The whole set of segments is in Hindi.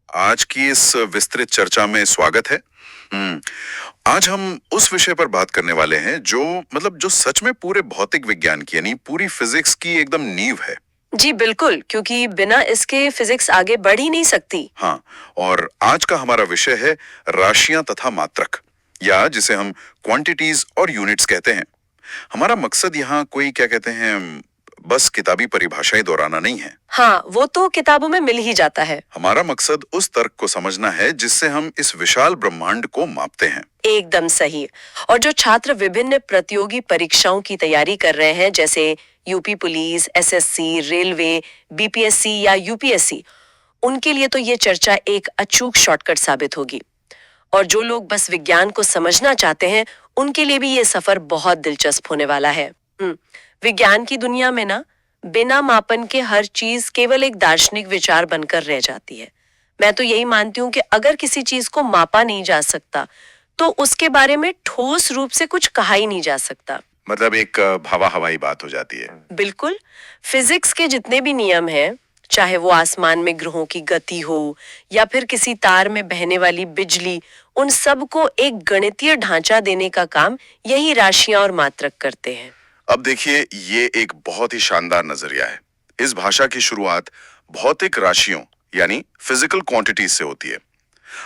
आज की इस विस्तृत चर्चा में स्वागत है। आज हम उस विषय पर बात करने वाले हैं जो सच में पूरे भौतिक विज्ञान की यानी पूरी फिजिक्स की एकदम नींव है। जी बिल्कुल, क्योंकि बिना इसके फिजिक्स आगे बढ़ ही नहीं सकती। हाँ, और आज का हमारा विषय है राशियां तथा मात्रक, या जिसे हम क्वांटिटीज और यूनिट्स कहते हैं। हमारा मकसद यहाँ कोई क्या कहते हैं बस किताबी परिभाषाएं दोहराना नहीं है। हाँ, वो तो किताबों में मिल ही जाता है। हमारा मकसद उस तर्क को समझना है जिससे हम इस विशाल ब्रह्मांड को मापते हैं। एकदम सही। और जो छात्र विभिन्न प्रतियोगी परीक्षाओं की तैयारी कर रहे हैं, जैसे UP police, SSC, railway, BPSC या यूपीएससी, उनके लिए तो ये चर्चा एक अचूक शॉर्टकट साबित होगी। और जो लोग बस विज्ञान को समझना चाहते हैं, उनके लिए भी ये सफर बहुत दिलचस्प होने वाला है। विज्ञान की दुनिया में ना, बिना मापन के हर चीज केवल एक दार्शनिक विचार बनकर रह जाती है। मैं तो यही मानती हूँ कि अगर किसी चीज को मापा नहीं जा सकता, तो उसके बारे में ठोस रूप से कुछ कहा ही नहीं जा सकता। मतलब एक हवा हवाई बात हो जाती है। बिल्कुल। फिजिक्स के जितने भी नियम हैं, चाहे वो आसमान में ग्रहों की गति हो या फिर किसी तार में बहने वाली बिजली, उन सब को एक गणितीय ढांचा देने का काम यही राशियां और मात्रक करते हैं। अब देखिए, ये एक बहुत ही शानदार नजरिया है। इस भाषा की शुरुआत भौतिक राशियों यानी फिजिकल क्वांटिटीज से होती है।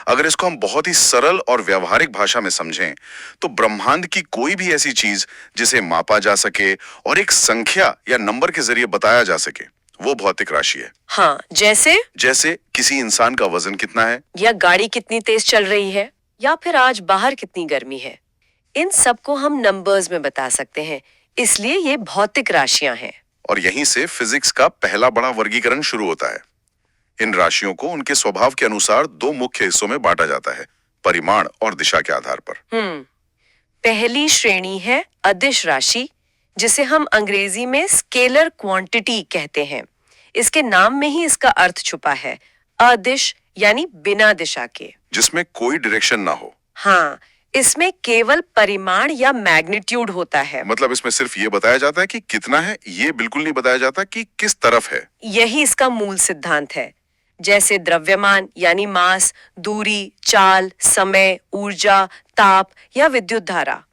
अगर इसको हम बहुत ही सरल और व्यवहारिक भाषा में समझें, तो ब्रह्मांड की कोई भी ऐसी चीज जिसे मापा जा सके और एक संख्या या नंबर के जरिए बताया जा सके, वो भौतिक राशि है। हाँ, जैसे किसी इंसान का वजन कितना है, या गाड़ी कितनी तेज चल रही है, या फिर आज बाहर कितनी गर्मी है। इन सब को हम नंबर्स में बता सकते हैं, इसलिए ये भौतिक राशियां हैं। और यहीं से फिजिक्स का पहला बड़ा वर्गीकरण शुरू होता है। इन राशियों को उनके स्वभाव के अनुसार दो मुख्य हिस्सों में बांटा जाता है, परिमाण और दिशा के आधार पर। पहली श्रेणी है अदिश राशि, जिसे हम अंग्रेजी में स्केलर क्वांटिटी कहते हैं। इसके नाम में ही इसका अर्थ छुपा है, अदिश यानी बिना दिशा के, जिसमें कोई डायरेक्शन ना हो। हाँ, इसमें केवल परिमाण या मैग्नीट्यूड होता है। मतलब इसमें सिर्फ ये बताया जाता है कि कितना है, ये बिल्कुल नहीं बताया जाता कि किस तरफ है। यही इसका मूल सिद्धांत है। जैसे द्रव्यमान यानी मास, दूरी, चाल, समय, ऊर्जा, ताप या विद्युत धारा।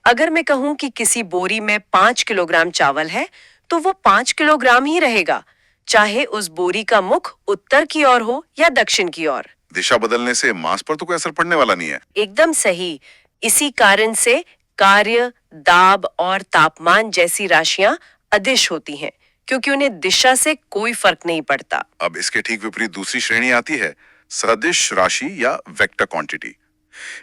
अगर मैं कहूं कि किसी बोरी में 5 किलोग्राम चावल है, तो वो 5 किलोग्राम ही रहेगा, चाहे उस बोरी का मुख उत्तर की ओर हो या दक्षिण की ओर। दिशा बदलने से मास पर तो कोई असर पड़ने वाला नहीं है। एकदम सही। इसी कारण से कार्य, दाब और तापमान जैसी राशियां अदिश होती हैं, क्योंकि उन्हें दिशा से कोई फर्क नहीं पड़ता। अब इसके ठीक विपरीत दूसरी श्रेणी आती है सदिश राशि या वेक्टर क्वांटिटी।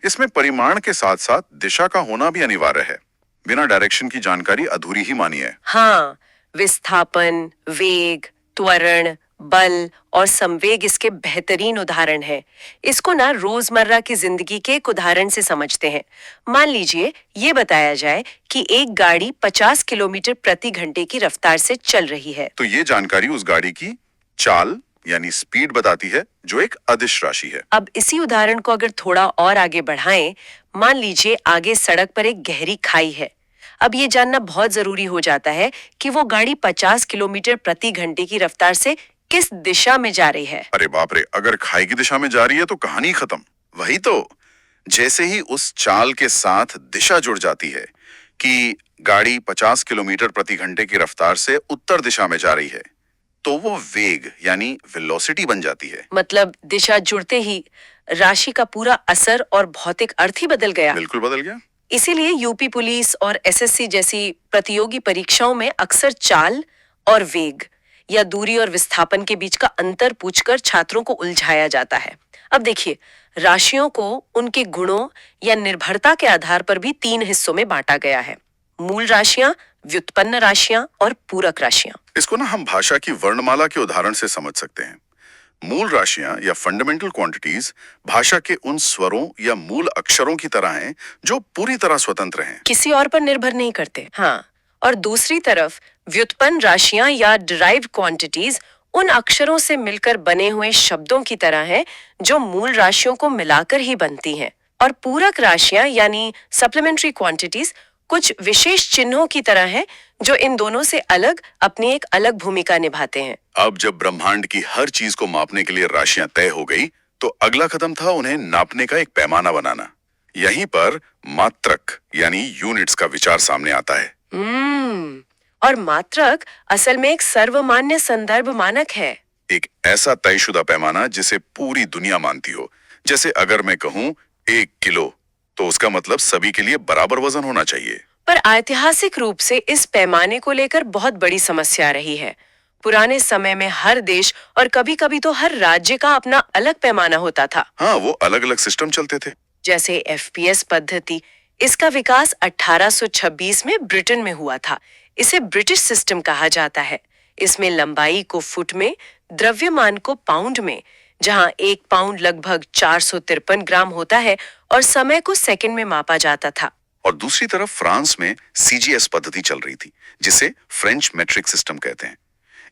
इसमें परिमाण के साथ साथ दिशा का होना भी अनिवार्य है। बिना डायरेक्शन की जानकारी अधूरी ही मानी है। हाँ, विस्थापन, वेग, त्वरण, बल और संवेग इसके बेहतरीन उदाहरण है। इसको ना रोजमर्रा की जिंदगी के एक उदाहरण से समझते हैं। मान लीजिए ये बताया जाए कि एक गाड़ी 50 किलोमीटर प्रति घंटे की रफ्तार से चल रही है, तो ये जानकारी उस गाड़ी की चाल यानी स्पीड बताती है, जो एक अदिश राशि है। अब इसी उदाहरण को अगर थोड़ा और आगे बढ़ाएं, मान लीजिए आगे सड़क पर एक गहरी खाई है। अब ये जानना बहुत जरूरी हो जाता है कि वो गाड़ी 50 किलोमीटर प्रति घंटे की रफ्तार से किस दिशा में जा रही है। अरे बाप रे, अगर खाई की दिशा में जा रही है तो कहानी खत्म। वही तो, जैसे ही उस चाल के साथ दिशा जुड़ जाती है कि गाड़ी 50 किलोमीटर प्रति घंटे की रफ्तार से उत्तर दिशा में जा रही है, तो वो वेग यानी वेलोसिटी बन जाती है। मतलब दिशा जुड़ते ही राशि का पूरा असर और भौतिक अर्थ ही बदल गया। बिल्कुल बदल गया। इसीलिए यूपी पुलिस और एसएससी जैसी प्रतियोगी परीक्षाओं में अक्सर चाल और वेग या दूरी और विस्थापन के बीच का अंतर पूछकर छात्रों को उलझाया जाता है। अब देखिए, राशियों को उनके गुणों या निर्भरता के आधार पर भी 3 हिस्सों में बांटा गया है: मूल राशियां, व्युत्पन्न राशियां और पूरक राशियां। इसको ना हम भाषा की वर्णमाला के उदाहरण से समझ सकते हैं। मूल राशियां या फंडामेंटल क्वांटिटीज भाषा के उन स्वरों या मूल अक्षरों की तरह हैं जो पूरी तरह स्वतंत्र हैं, किसी और पर निर्भर नहीं करते। हाँ, और दूसरी तरफ व्युत्पन्न राशियां या डिराइव्ड क्वांटिटीज उन अक्षरों से मिलकर बने हुए शब्दों की तरह हैं जो मूल राशियों को मिलाकर ही बनती हैं। और पूरक राशियां यानी सप्लीमेंट्री क्वांटिटीज कुछ विशेष चिन्हों की तरह हैं जो इन दोनों से अलग अपनी एक अलग भूमिका निभाते हैं। अब जब ब्रह्मांड की हर चीज को मापने के लिए राशियां तय हो गई, तो अगला कदम था उन्हें नापने का एक पैमाना बनाना। यहीं पर मात्रक यानी यूनिट्स का विचार सामने आता है। और मात्रक असल में एक सर्वमान्य संदर्भ मानक है। एक ऐसा तयशुदा पैमाना जिसे पूरी दुनिया मानती हो। जैसे अगर मैं कहूँ 1 किलो, तो उसका मतलब सभी के लिए बराबर वजन होना चाहिए। पर ऐतिहासिक रूप से इस पैमाने को लेकर बहुत बड़ी समस्या रही है। पुराने समय में हर देश और कभी-कभी तो हर राज्य का अपना अलग पैमाना होता था। हाँ, वो अलग अलग सिस्टम चलते थे। जैसे एफपीएस पद्धति, इसका विकास 1826 में ब्रिटेन में हुआ था। इसे ब्रिटिश सिस्टम कहा जाता है। इसमें लंबाई को फुट में, द्रव्यमान को पाउंड में, जहां 1 पाउंड लगभग 453 ग्राम होता है, और समय को सेकंड में मापा जाता था। और दूसरी तरफ फ्रांस में सीजीएस पद्धति चल रही थी, जिसे फ्रेंच मेट्रिक सिस्टम कहते हैं।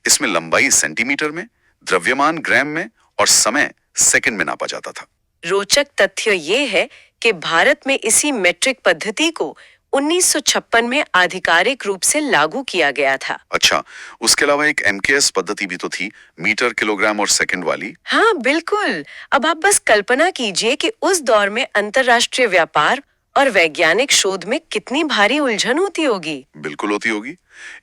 इसमें लंबाई सेंटीमीटर में, द्रव्यमान ग्राम में और समय सेकंड में नापा जाता था। रोचक तथ्य ये है कि भारत में इसी मेट्रिक पद्धति को 1956 में आधिकारिक रूप से लागू किया गया था। अच्छा, उसके अलावा एक एमकेएस पद्धति भी तो थी, मीटर, किलोग्राम और सेकंड वाली। हाँ बिल्कुल। अब आप बस कल्पना कीजिए कि उस दौर में अंतर्राष्ट्रीय व्यापार और वैज्ञानिक शोध में कितनी भारी उलझन होती होगी। बिल्कुल होती होगी।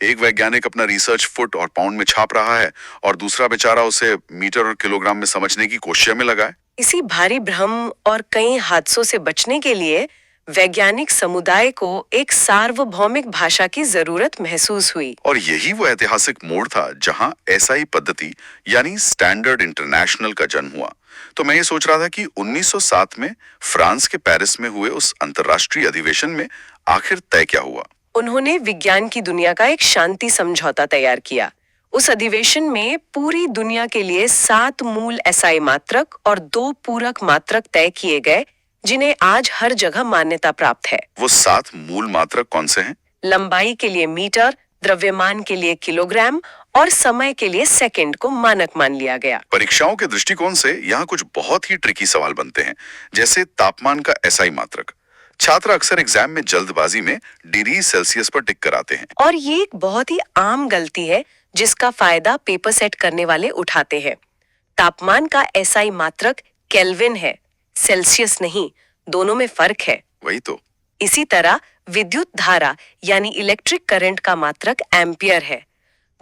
एक वैज्ञानिक अपना रिसर्च फुट और पाउंड में छाप रहा है और दूसरा बेचारा उसे मीटर और किलोग्राम में समझने की कोशिश में लगा है। इसी भारी भ्रम और कई हादसों से बचने के लिए वैज्ञानिक समुदाय को एक सार्वभौमिक भाषा की जरूरत महसूस हुई। और यही वो ऐतिहासिक मोड़ था जहां एसआई पद्धति यानी स्टैंडर्ड इंटरनेशनल का जन्म हुआ। तो मैं ये सोच रहा था कि 1907 में फ्रांस के पेरिस में हुए उस अंतर्राष्ट्रीय अधिवेशन में आखिर तय क्या हुआ। उन्होंने विज्ञान की दुनिया का एक शांति समझौता तैयार किया। उस अधिवेशन में पूरी दुनिया के लिए 7 मूल एसआई मात्रक और 2 पूरक मात्रक तय किए गए, जिन्हें आज हर जगह मान्यता प्राप्त है। वो 7 मूल मात्रक कौन से हैं? लंबाई के लिए मीटर, द्रव्यमान के लिए किलोग्राम और समय के लिए सेकंड को मानक मान लिया गया। परीक्षाओं के दृष्टिकोण से यहाँ कुछ बहुत ही ट्रिकी सवाल बनते हैं, जैसे तापमान का एसआई मात्रक। छात्र अक्सर एग्जाम में जल्दबाजी में डिग्री सेल्सियस पर टिक कर आते हैं। और ये एक बहुत ही आम गलती है, जिसका फायदा पेपर सेट करने वाले उठाते हैं। तापमान का एसआई मात्रक केल्विन है, सेल्सियस नहीं। दोनों में फर्क है। वही तो। इसी तरह विद्युत धारा यानी इलेक्ट्रिक करंट का मात्रक एम्पियर है।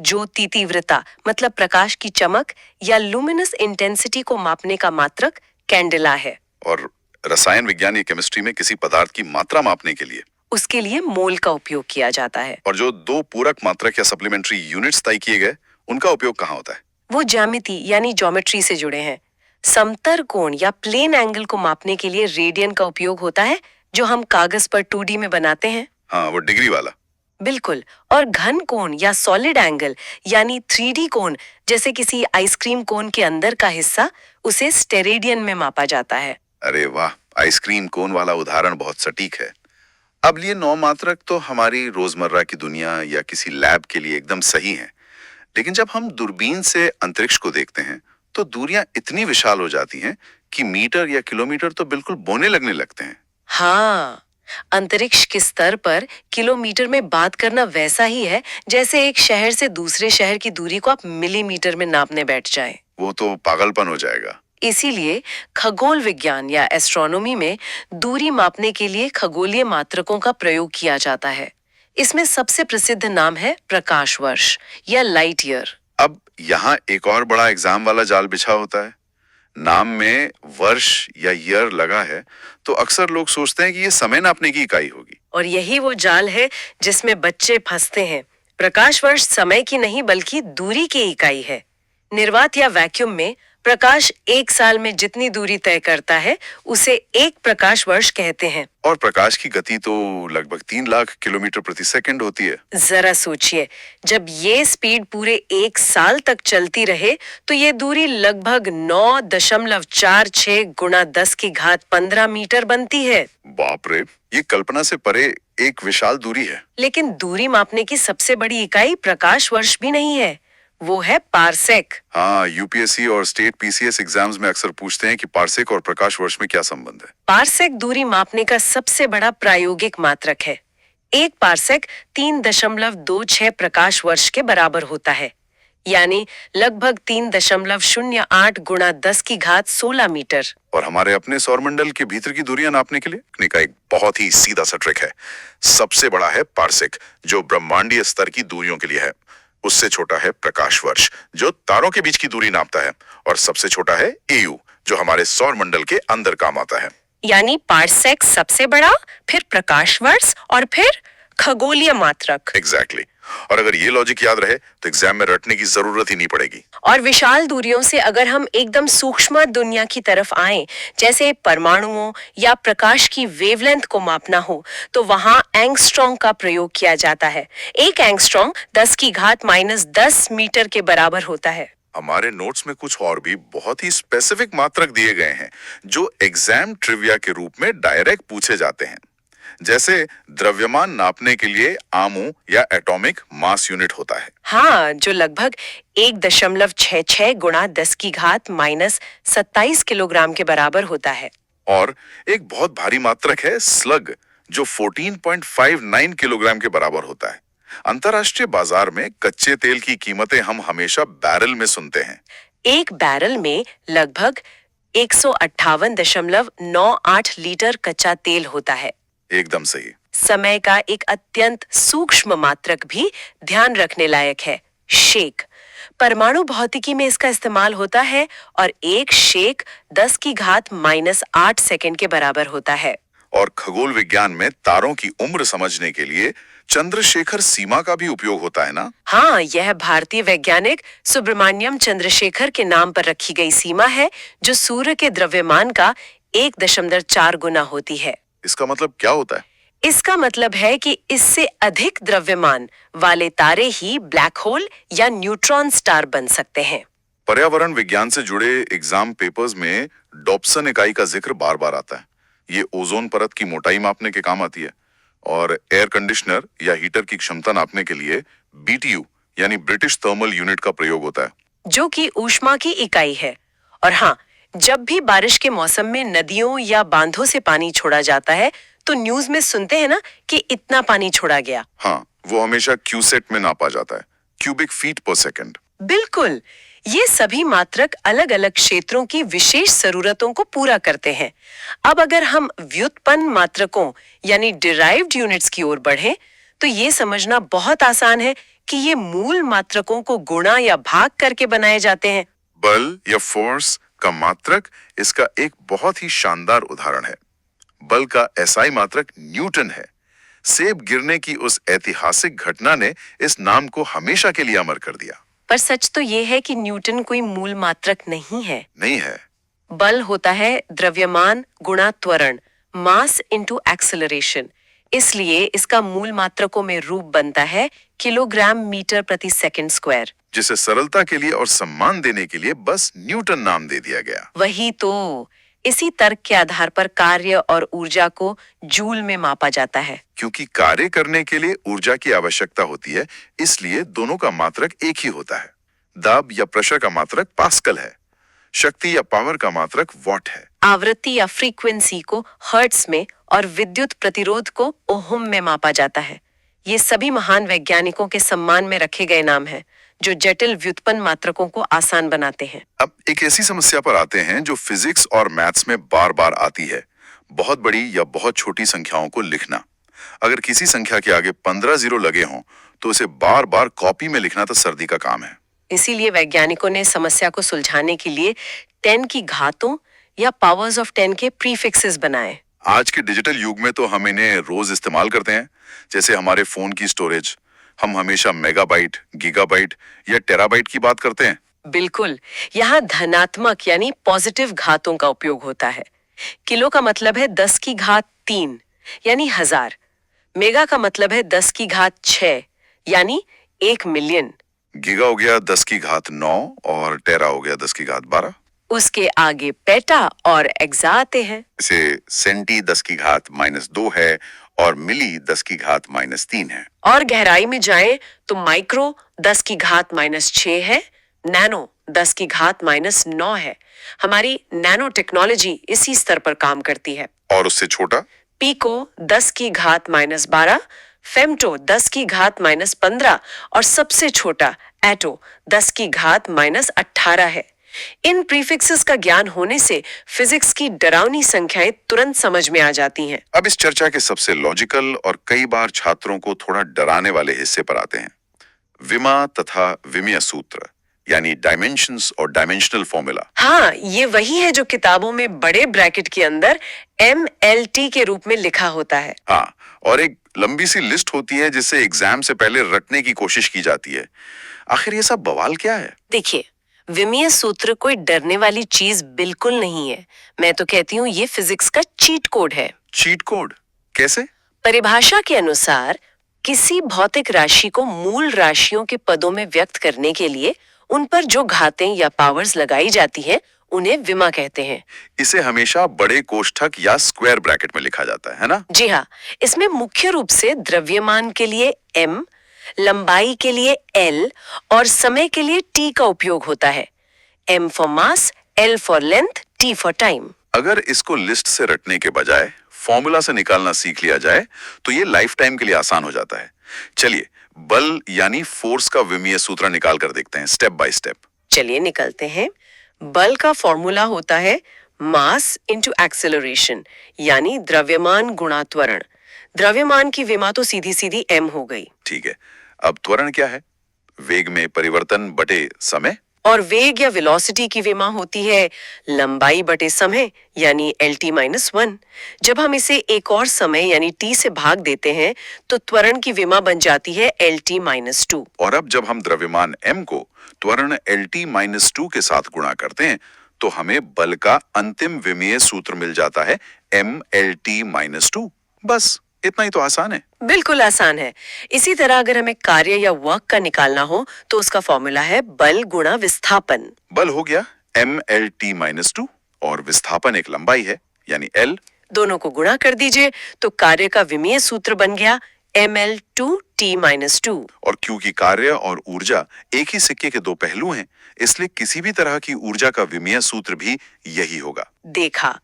ज्योति तीव्रता मतलब प्रकाश की चमक या लुमिनस इंटेंसिटी को मापने का मात्रक कैंडेला है। और रसायन विज्ञान या केमिस्ट्री में किसी पदार्थ की मात्रा मापने के लिए उसके लिए मोल का उपयोग किया जाता है। और जो 2 पूरक मात्रक या सप्लीमेंट्री यूनिट्स तय किए गए, उनका उपयोग कहाँ होता है? वो ज्यामिति यानी ज्योमेट्री से जुड़े हैं। समतर कोण या प्लेन एंगल को मापने के लिए रेडियन का उपयोग होता है, जो हम कागज पर 2D में बनाते हैं। हाँ, वो डिग्री वाला। बिल्कुल। और घन कोण या सॉलिड एंगल यानी 3D कोण, जैसे किसी आइसक्रीम कोन के अंदर का हिस्सा, उसे स्टेरेडियन में मापा जाता है। अरे वाह, आइसक्रीम कोन वाला उदाहरण बहुत सटीक है। अब ये 9 मात्रक तो हमारी रोजमर्रा की दुनिया या किसी लैब के लिए एकदम सही हैं। लेकिन जब हम दूरबीन से अंतरिक्ष को देखते हैं, तो दूरियां इतनी विशाल हो जाती हैं कि मीटर या किलोमीटर तो बिल्कुल बौने लगने लगते हैं। हाँ, अंतरिक्ष के स्तर पर किलोमीटर में बात करना वैसा ही है जैसे एक शहर से दूसरे शहर की दूरी को आप मिलीमीटर में नापने बैठ जाएं। वो तो पागलपन हो जाएगा। इसीलिए खगोल विज्ञान या एस्ट्रोनॉमी में दूरी मापने के लिए खगोलीय मात्रकों का प्रयोग किया जाता है। इसमें सबसे प्रसिद्ध नाम है प्रकाश वर्ष या लाइट ईयर। अब यहाँ एक और बड़ा एग्जाम वाला जाल बिछा होता है। नाम में वर्ष या ईयर लगा है, तो अक्सर लोग सोचते हैं कि ये समय नापने की इकाई होगी। और यही वो जाल है जिसमें बच्चे फंसते हैं। प्रकाश वर्ष समय की नहीं बल्कि दूरी की इकाई है। निर्वात या वैक्यूम में प्रकाश 1 साल में जितनी दूरी तय करता है, उसे 1 प्रकाश वर्ष कहते हैं। और प्रकाश की गति तो लगभग 3 लाख किलोमीटर प्रति सेकंड होती है। जरा सोचिए, जब ये स्पीड पूरे 1 साल तक चलती रहे, तो ये दूरी लगभग 9.46 गुणा 10 की घात 15 मीटर बनती है। बाप रे, ये कल्पना से परे एक विशाल दूरी है। लेकिन दूरी मापने की सबसे बड़ी इकाई प्रकाश वर्ष भी नहीं है, वो है पारसेक। हाँ, यूपीएससी और स्टेट पीसीएस एग्जाम्स में अक्सर पूछते हैं कि पारसेक और प्रकाश वर्ष में क्या संबंध है। पारसेक दूरी मापने का सबसे बड़ा प्रायोगिक मात्रक है। 1 पारसेक 3.26 प्रकाश वर्ष के बराबर होता है। यानी लगभग 3.08 गुणा 10 की घात 16 मीटर। और हमारे अपने सौरमंडल के भीतर की दूरियां नापने के लिए का एक बहुत ही सीधा सा ट्रिक है। सबसे बड़ा है पारसेक, जो ब्रह्मांडीय स्तर की दूरियों के लिए है। उससे छोटा है प्रकाश वर्ष, जो तारों के बीच की दूरी नापता है। और सबसे छोटा है एयू, जो हमारे सौरमंडल के अंदर काम आता है। यानी पारसेक सबसे बड़ा, फिर प्रकाश वर्ष और फिर खगोलीय मात्रक। एग्जैक्टली। और अगर ये लॉजिक याद रहे तो एग्जाम में रटने की जरूरत ही नहीं पड़ेगी। और विशाल दूरियों से अगर हम एकदम सूक्ष्म दुनिया की तरफ आएं, जैसे परमाणुओं या प्रकाश की वेवलेंथ को मापना हो, तो वहां एंगस्ट्रॉम का प्रयोग किया जाता है। एक एंगस्ट्रॉम 10 की घात -10 मीटर के बराबर होता है। हमारे नोट्स में कुछ और भी बहुत ही स्पेसिफिक मात्रक दिए गए हैं, जो एग्जाम ट्रिविया के रूप में डायरेक्ट पूछे जाते हैं। जैसे द्रव्यमान नापने के लिए आमू या एटॉमिक मास यूनिट होता है। हाँ, जो लगभग 1.66 गुणा 10 की घात -27 किलोग्राम के बराबर होता है। और एक बहुत भारी मात्रक है स्लग, जो 14.59 किलोग्राम के बराबर होता है। अंतर्राष्ट्रीय बाजार में कच्चे तेल की कीमतें हम हमेशा बैरल में सुनते हैं। एक बैरल में लगभग 158.98 लीटर कच्चा तेल होता है। एकदम सही। समय का एक अत्यंत सूक्ष्म मात्रक भी ध्यान रखने लायक है, शेक। परमाणु भौतिकी में इसका इस्तेमाल होता है और एक शेक 10 की घात -8 सेकंड के बराबर होता है। और खगोल विज्ञान में तारों की उम्र समझने के लिए चंद्रशेखर सीमा का भी उपयोग होता है ना? हाँ, यह भारतीय वैज्ञानिक सुब्रमण्यम चंद्रशेखर के नाम पर रखी गई सीमा है, जो सूर्य के द्रव्यमान का 1.4 गुना होती है। इसका मतलब क्या होता है? इसका मतलब है कि इससे अधिक द्रव्यमान वाले तारे ही ब्लैक होल या न्यूट्रॉन स्टार बन सकते हैं। पर्यावरण विज्ञान से जुड़े एग्जाम पेपर्स में डॉप्सन इकाई का जिक्र बार बार आता है। ये ओजोन परत की मोटाई मापने के काम आती है। और एयर कंडीशनर या हीटर की क्षमता नापने के लिए बीटीयू यानी ब्रिटिश थर्मल यूनिट का प्रयोग होता है, जो कि ऊष्मा की इकाई है। और हाँ, जब भी बारिश के मौसम में नदियों या बांधों से पानी छोड़ा जाता है, तो न्यूज में सुनते हैं ना कि इतना पानी छोड़ा गया। हाँ, वो हमेशा क्यूसेट में नापा जाता है, क्यूबिक फीट पर सेकंड। बिल्कुल, ये सभी मात्रक अलग अलग क्षेत्रों की विशेष जरूरतों को पूरा करते हैं। अब अगर हम व्युत्पन्न मात्रकों यानी डिराइव्ड यूनिट्स की ओर बढ़ें, तो ये समझना बहुत आसान है कि ये मूल मात्रकों को गुणा या भाग करके बनाए जाते हैं। बल या फोर्स का मात्रक इसका एक बहुत ही शानदार उदाहरण है। बल का एसआई मात्रक न्यूटन है। सेब गिरने की उस ऐतिहासिक घटना ने इस नाम को हमेशा के लिए अमर कर दिया। पर सच तो ये है कि न्यूटन कोई मूल मात्रक नहीं है। नहीं है। बल होता है द्रव्यमान गुणा त्वरण, मास इनटू एक्सेलरेशन। इसलिए इसका मूल मात्रकों में रूप बनता है किलोग्राम मीटर प्रति सेकंड स्क्वायर, जिसे सरलता के लिए और सम्मान देने के लिए बस न्यूटन नाम दे दिया गया। वही तो। इसी तर्क के आधार पर कार्य और ऊर्जा को जूल में मापा जाता है। क्योंकि कार्य करने के लिए ऊर्जा की आवश्यकता होती है, इसलिए दोनों का मात्रक एक ही होता है। दाब या प्रेशर का मात्रक पास्कल है। शक्ति या पावर का मात्रक वॉट है। आवृत्ति या फ्रीक्वेंसी को हर्ट्ज में और विद्युत प्रतिरोध को ओहम में मापा जाता है। ये सभी महान वैज्ञानिकों के सम्मान में रखे गए नाम हैं, जो जटिल व्युत्पन्न मात्रकों को आसान बनाते हैं। अब एक ऐसी समस्या पर आते हैं जो फिजिक्स और मैथ्स में बार बार आती है, बहुत बड़ी या बहुत छोटी संख्याओं को लिखना। अगर किसी संख्या के आगे 15 जीरो लगे हों, तो उसे बार बार कॉपी में लिखना तो सर्दी का काम है। इसीलिए वैज्ञानिकों ने समस्या को सुलझाने के लिए 10 की घातों या पावर्स ऑफ 10 के प्रीफिक्सेस बनाए। आज के डिजिटल युग में तो हम इन्हें रोज इस्तेमाल करते हैं। जैसे हमारे फोन की स्टोरेज, हम हमेशा मेगाबाइट, गीगाबाइट या टेराबाइट की बात करते हैं। बिल्कुल, यहाँ धनात्मक यानी पॉजिटिव घातों का उपयोग होता है। किलो का मतलब है 10 की घात 3 यानी 1000। मेगा का मतलब है 10 की घात 6 यानी 1 मिलियन। गीगा हो गया 10 की घात 9 और टेरा हो गया 10 की घात 12। उसके आगे पेटा और एक्सा आते हैं। इसे सेंटी 10 की घात -2 है और मिली 10 की घात -3 है। और गहराई में जाएं तो माइक्रो 10 की घात -6 है, नैनो 10 की घात -9 है। हमारी नैनो टेक्नोलॉजी इसी स्तर पर काम करती है। और उससे छोटा पीको 10 की घात -12, फेम्टो 10 की घात -15 और सबसे छोटा एटो 10 की घात -18 है। इन प्रीफिक्सेस का ज्ञान होने से फिजिक्स की डरावनी संख्याएं तुरंत समझ में आ जाती हैं। अब इस चर्चा के सबसे लॉजिकल और कई बार छात्रों को थोड़ा डराने वाले हिस्से पर आते हैं, विमा तथा विमीय सूत्र, यानी डायमेंशंस और डायमेंशनल फॉर्मूला। हाँ, ये वही है जो किताबों में बड़े ब्रैकेट के अंदर MLT के रूप में लिखा होता है। हाँ, और एक लंबी सी लिस्ट होती है जिसे एग्जाम से पहले रटने की कोशिश की जाती है। आखिर ये सब बवाल क्या है? देखिए, विमीय सूत्र कोई डरने वाली चीज बिल्कुल नहीं है। मैं तो कहती हूँ ये फिजिक्स का चीट कोड है। चीट कोड कैसे? परिभाषा के अनुसार किसी भौतिक राशि को मूल राशियों के पदों में व्यक्त करने के लिए उन पर जो घातें या पावर्स लगाई जाती हैं, उन्हें विमा कहते हैं। इसे हमेशा बड़े कोष्ठक या स्क्वायर ब्रैकेट में लिखा जाता है ना? जी हाँ, इसमें मुख्य रूप से द्रव्यमान के लिए M, लंबाई के लिए L और समय के लिए T का उपयोग होता है। M for mass, L for length, T for time. अगर इसको लिस्ट से रटने के बजाय फॉर्मूला से निकालना सीख लिया जाए तो ये लाइफ टाइम के लिए आसान हो जाता है। चलिए बल यानी फोर्स का विमीय सूत्र निकाल कर देखते हैं स्टेप बाय स्टेप। चलिए निकलते हैं। बल का फॉर्मूला होता है मास इंटू एक्सेलरेशन, यानी द्रव्यमान गुणा त्वरण। द्रव्यमान की विमा तो सीधी सीधी M हो गई। ठीक है, अब त्वरण क्या है? वेग में परिवर्तन बटे समय। और वेग या वेलोसिटी की विमा होती है लंबाई बटे समय, यानी LT-1। जब हम इसे एक और समय यानी T से भाग देते हैं तो त्वरण की विमा बन जाती है LT-2। और अब जब हम द्रव्यमान m को त्वरण LT-2 के साथ गुणा करते हैं तो हमें बल का अंतिम विमीय सूत्र मिल जाता है MLT-2। बस इतना ही तो आसान है। बिल्कुल आसान है। इसी तरह अगर हमें कार्य या वर्क का निकालना हो तो उसका फॉर्मूला है बल गुणा विस्थापन। बल हो गया MLT-2 और विस्थापन एक लंबाई है यानी L। दोनों को गुणा कर दीजिए तो कार्य का विमीय सूत्र बन गया ML2T-2। और क्योंकि कार्य और ऊर्जा एक ही सिक्के के दो पहलू हैं, इसलिए किसी भी तरह की ऊर्जा का विमीय सूत्र भी यही होगा। देखा,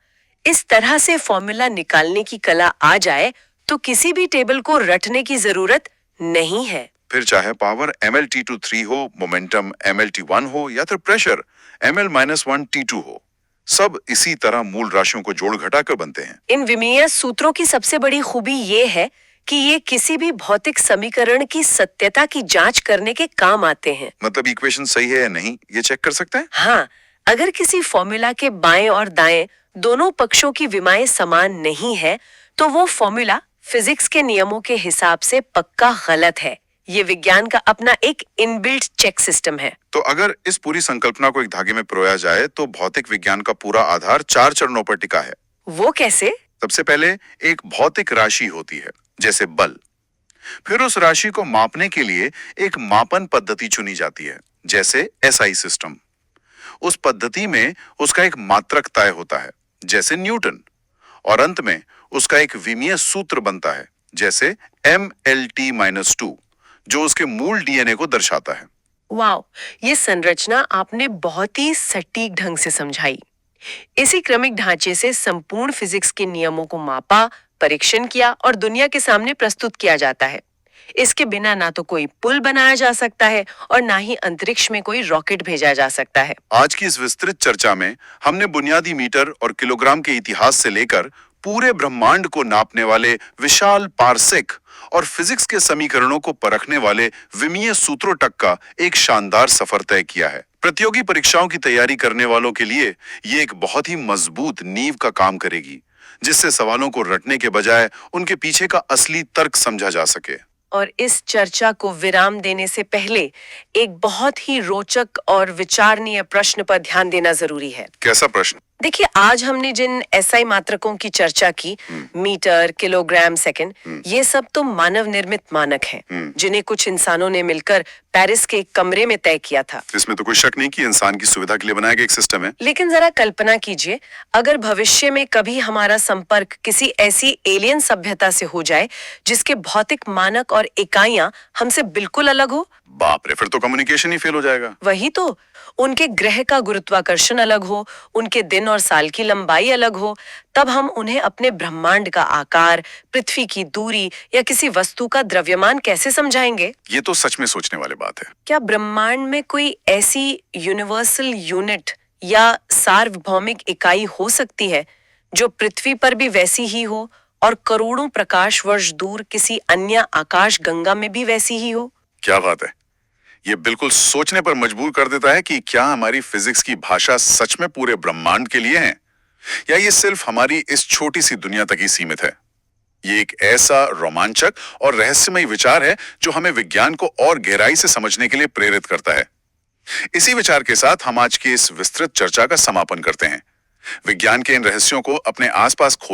इस तरह से फॉर्मूला निकालने की कला आ जाए तो किसी भी टेबल को रटने की जरूरत नहीं है। फिर चाहे पावर MLT-3 हो, मोमेंटम MLT-1 हो या फिर प्रेशर ML-1T2 हो, सब इसी तरह मूल राशियों को जोड़ घटाकर बनते हैं। इन विमीय सूत्रों की सबसे बड़ी खूबी ये है कि ये किसी भी भौतिक समीकरण की सत्यता की जांच करने के काम आते हैं। मतलब इक्वेशन सही है या नहीं ये चेक कर सकते हैं। हाँ, अगर किसी फॉर्मूला के बाएं और दाएं दोनों पक्षों की विमाएं समान नहीं है तो वो फॉर्मूला फिजिक्स के नियमों के हिसाब से पक्का गलत है। ये विज्ञान का अपना एक इनबिल्ट चेक सिस्टम है। तो अगर इस पूरी संकल्पना को एक धागे में पिरोया जाए तो भौतिक विज्ञान का पूरा आधार 4 चरणों पर टिका है। वो कैसे? सबसे पहले एक भौतिक राशि होती है जैसे बल। फिर उस राशि को मापने के लिए एक मापन पद्धति चुनी जाती है जैसे SI सिस्टम। उस पद्धति में उसका एक मात्रक तय होता है जैसे न्यूटन, और अंत में उसका एक विमीय सूत्र बनता है जैसे MLT-2 जो उसके मूल DNA को दर्शाता है। वाह, ये संरचना आपने बहुत ही सटीक ढंग से समझाई। इसी क्रमिक ढांचे से संपूर्ण फिजिक्स के नियमों को मापा, परीक्षण किया और दुनिया के सामने प्रस्तुत किया जाता है। इसके बिना ना तो कोई पुल बनाया जा सकता है और ना ही अंतरिक्ष में कोई रॉकेट भेजा जा सकता है। आज की इस विस्तृत चर्चा में हमने बुनियादी मीटर और किलोग्राम के इतिहास से लेकर पूरे ब्रह्मांड को नापने वाले विशाल पारसेक और फिजिक्स के समीकरणों को परखने वाले विमीय सूत्रों तक का एक शानदार सफर तय किया है। प्रतियोगी परीक्षाओं की तैयारी करने वालों के लिए ये एक बहुत ही मजबूत नींव का काम करेगी, जिससे सवालों को रटने के बजाय उनके पीछे का असली तर्क समझा जा सके। और इस चर्चा को विराम देने से पहले एक बहुत ही रोचक और विचारणीय प्रश्न पर ध्यान देना जरूरी है। कैसा प्रश्न? देखिए, आज हमने जिन SI मात्रकों की चर्चा की, मीटर, किलोग्राम, सेकंड, ये सब तो मानव निर्मित मानक हैं, जिन्हें कुछ इंसानों ने मिलकर पेरिस के एक कमरे में तय किया था। इसमें तो कोई शक नहीं कि इंसान की सुविधा के लिए बनाया गया एक सिस्टम है। लेकिन जरा कल्पना कीजिए, अगर भविष्य में कभी हमारा संपर्क किसी ऐसी एलियन सभ्यता से हो जाए जिसके भौतिक मानक और इकाइयां हमसे बिल्कुल अलग हो। बाप रे, फिर तो कम्युनिकेशन ही फेल हो जाएगा। वही तो, उनके ग्रह का गुरुत्वाकर्षण अलग हो, उनके दिन और साल की लंबाई अलग हो, तब हम उन्हें अपने ब्रह्मांड का आकार, पृथ्वी की दूरी या किसी वस्तु का द्रव्यमान कैसे समझाएंगे? ये तो सच में सोचने वाली बात है। क्या ब्रह्मांड में कोई ऐसी यूनिवर्सल यूनिट या सार्वभौमिक इकाई हो सकती है जो पृथ्वी पर भी वैसी ही हो और करोड़ों प्रकाश वर्ष दूर किसी अन्य आकाश गंगा में भी वैसी ही हो? क्या बात है! ये बिल्कुल सोचने पर मजबूर कर देता है कि क्या हमारी फिजिक्स की भाषा सच में पूरे ब्रह्मांड के लिए है, या ये सिर्फ हमारी इस छोटी सी दुनिया तक ही सीमित है। ये एक ऐसा रोमांचक और रहस्यमय विचार है जो हमें विज्ञान को और गहराई से समझने के लिए प्रेरित करता है। इसी विचार के साथ हम आज की इस विस्तृत चर्चा का समापन करते हैं। विज्ञान के इन रहस्यों को अपने आसपास